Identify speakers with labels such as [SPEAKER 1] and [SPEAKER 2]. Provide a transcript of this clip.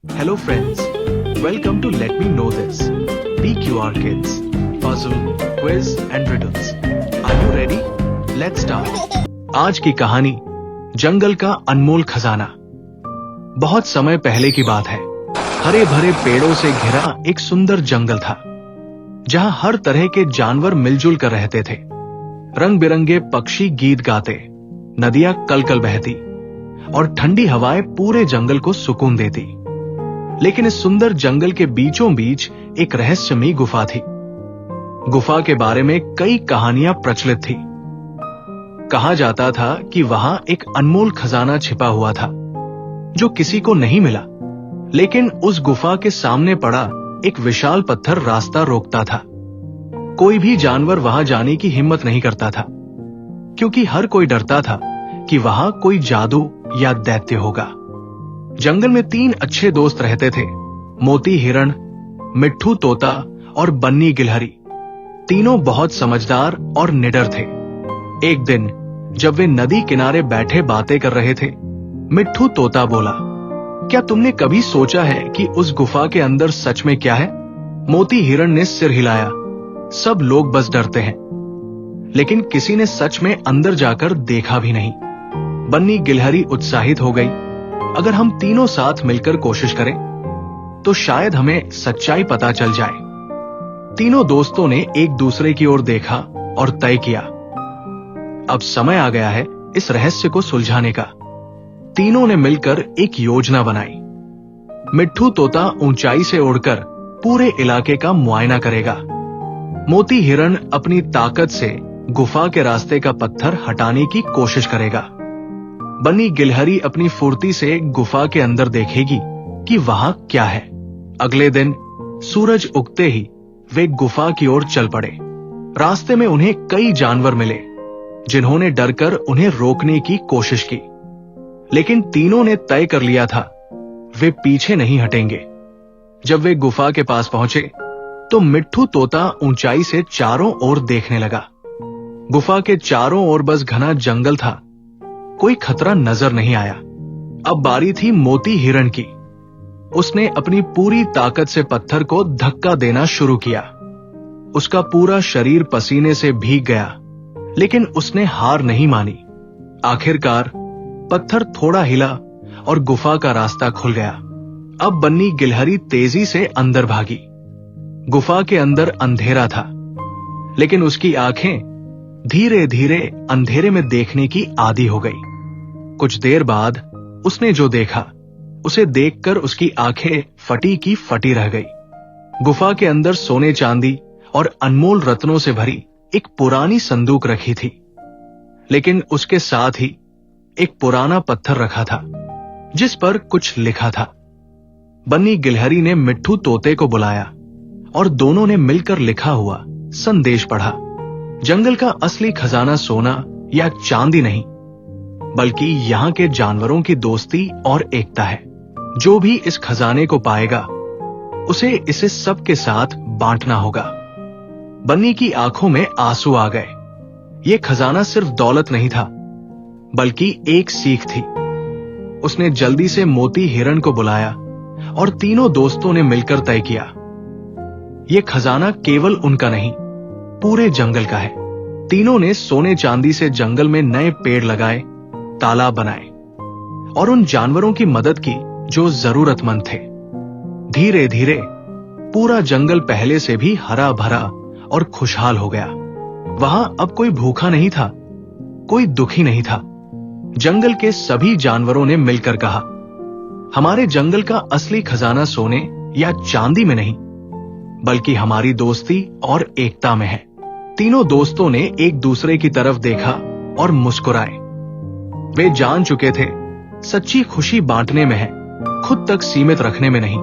[SPEAKER 1] Hello friends, welcome to Let Me Know This. PQR Kids, Puzzle, Quiz and Riddles. Are you ready? Let's start. आज की कहानी जंगल का अनमोल खजाना। बहुत समय पहले की बात है। हरे भरे पेड़ों से घिरा एक सुंदर जंगल था, जहां हर तरह के जानवर मिलजुल कर रहते थे। रंग बिरंगे पक्षी गीत गाते, नदियां कलकल बहती और ठंडी हवाएं पूरे जंगल को सुकून देती। लेकिन इस सुंदर जंगल के बीचों बीच एक रहस्यमयी गुफा थी। गुफा के बारे में कई कहानियां प्रचलित थी। कहा जाता था कि वहां एक अनमोल खजाना छिपा हुआ था, जो किसी को नहीं मिला। लेकिन उस गुफा के सामने पड़ा एक विशाल पत्थर रास्ता रोकता था। कोई भी जानवर वहां जाने की हिम्मत नहीं करता था, क्योंकि हर कोई डरता था कि वहां कोई जादू या दैत्य होगा। जंगल में 3 अच्छे दोस्त रहते थे, मोती हिरण, मिट्ठू तोता और बन्नी गिलहरी। तीनों बहुत समझदार और निडर थे। एक दिन जब वे नदी किनारे बैठे बातें कर रहे थे, मिट्ठू तोता बोला, क्या तुमने कभी सोचा है कि उस गुफा के अंदर सच में क्या है? मोती हिरण ने सिर हिलाया। सब लोग बस डरते हैं, लेकिन किसी ने सच में अंदर जाकर देखा भी नहीं। बन्नी गिलहरी उत्साहित हो गई, अगर हम तीनों साथ मिलकर कोशिश करें तो शायद हमें सच्चाई पता चल जाए। तीनों दोस्तों ने एक दूसरे की ओर देखा और तय किया, अब समय आ गया है इस रहस्य को सुलझाने का। तीनों ने मिलकर एक योजना बनाई। मिट्ठू तोता ऊंचाई से उड़कर पूरे इलाके का मुआयना करेगा। मोती हिरण अपनी ताकत से गुफा के रास्ते का पत्थर हटाने की कोशिश करेगा। बन्नी गिलहरी अपनी फुर्ती से गुफा के अंदर देखेगी कि वहां क्या है। अगले दिन सूरज उगते ही वे गुफा की ओर चल पड़े। रास्ते में उन्हें कई जानवर मिले, जिन्होंने डरकर उन्हें रोकने की कोशिश की। लेकिन तीनों ने तय कर लिया था, वे पीछे नहीं हटेंगे। जब वे गुफा के पास पहुंचे तो मिट्ठू तोता ऊंचाई से चारों ओर देखने लगा। गुफा के चारों ओर बस घना जंगल था, कोई खतरा नजर नहीं आया। अब बारी थी मोती हिरण की। उसने अपनी पूरी ताकत से पत्थर को धक्का देना शुरू किया। उसका पूरा शरीर पसीने से भीग गया, लेकिन उसने हार नहीं मानी। आखिरकार पत्थर थोड़ा हिला और गुफा का रास्ता खुल गया। अब बन्नी गिलहरी तेजी से अंदर भागी। गुफा के अंदर अंधेरा था, लेकिन उसकी आंखें धीरे धीरे अंधेरे में देखने की आदी हो गई। कुछ देर बाद उसने जो देखा, उसे देखकर उसकी आंखें फटी की फटी रह गई। गुफा के अंदर सोने चांदी और अनमोल रत्नों से भरी एक पुरानी संदूक रखी थी, लेकिन उसके साथ ही एक पुराना पत्थर रखा था, जिस पर कुछ लिखा था। बन्नी गिलहरी ने मिट्ठू तोते को बुलाया और दोनों ने मिलकर लिखा हुआ संदेश पढ़ा। जंगल का असली खजाना सोना या चांदी नहीं, बल्कि यहाँ के जानवरों की दोस्ती और एकता है। जो भी इस खजाने को पाएगा, उसे इसे सबके साथ बांटना होगा। बन्नी की आंखों में आंसू आ गए। ये खजाना सिर्फ दौलत नहीं था, बल्कि एक सीख थी। उसने जल्दी से मोती हिरण को बुलाया और तीनों दोस्तों ने मिलकर तय किया, ये खजाना केवल उनका नहीं, पूरे जंगल का है। तीनों ने सोने चांदी से जंगल में नए पेड़ लगाए, तालाब बनाए और उन जानवरों की मदद की जो जरूरतमंद थे। धीरे धीरे पूरा जंगल पहले से भी हरा भरा और खुशहाल हो गया। वहां अब कोई भूखा नहीं था, कोई दुखी नहीं था। जंगल के सभी जानवरों ने मिलकर कहा, हमारे जंगल का असली खजाना सोने या चांदी में नहीं, बल्कि हमारी दोस्ती और एकता में है। तीनों दोस्तों ने एक दूसरे की तरफ देखा और मुस्कुराए। वे जान चुके थे, सच्ची खुशी बांटने में है, खुद तक सीमित रखने में नहीं।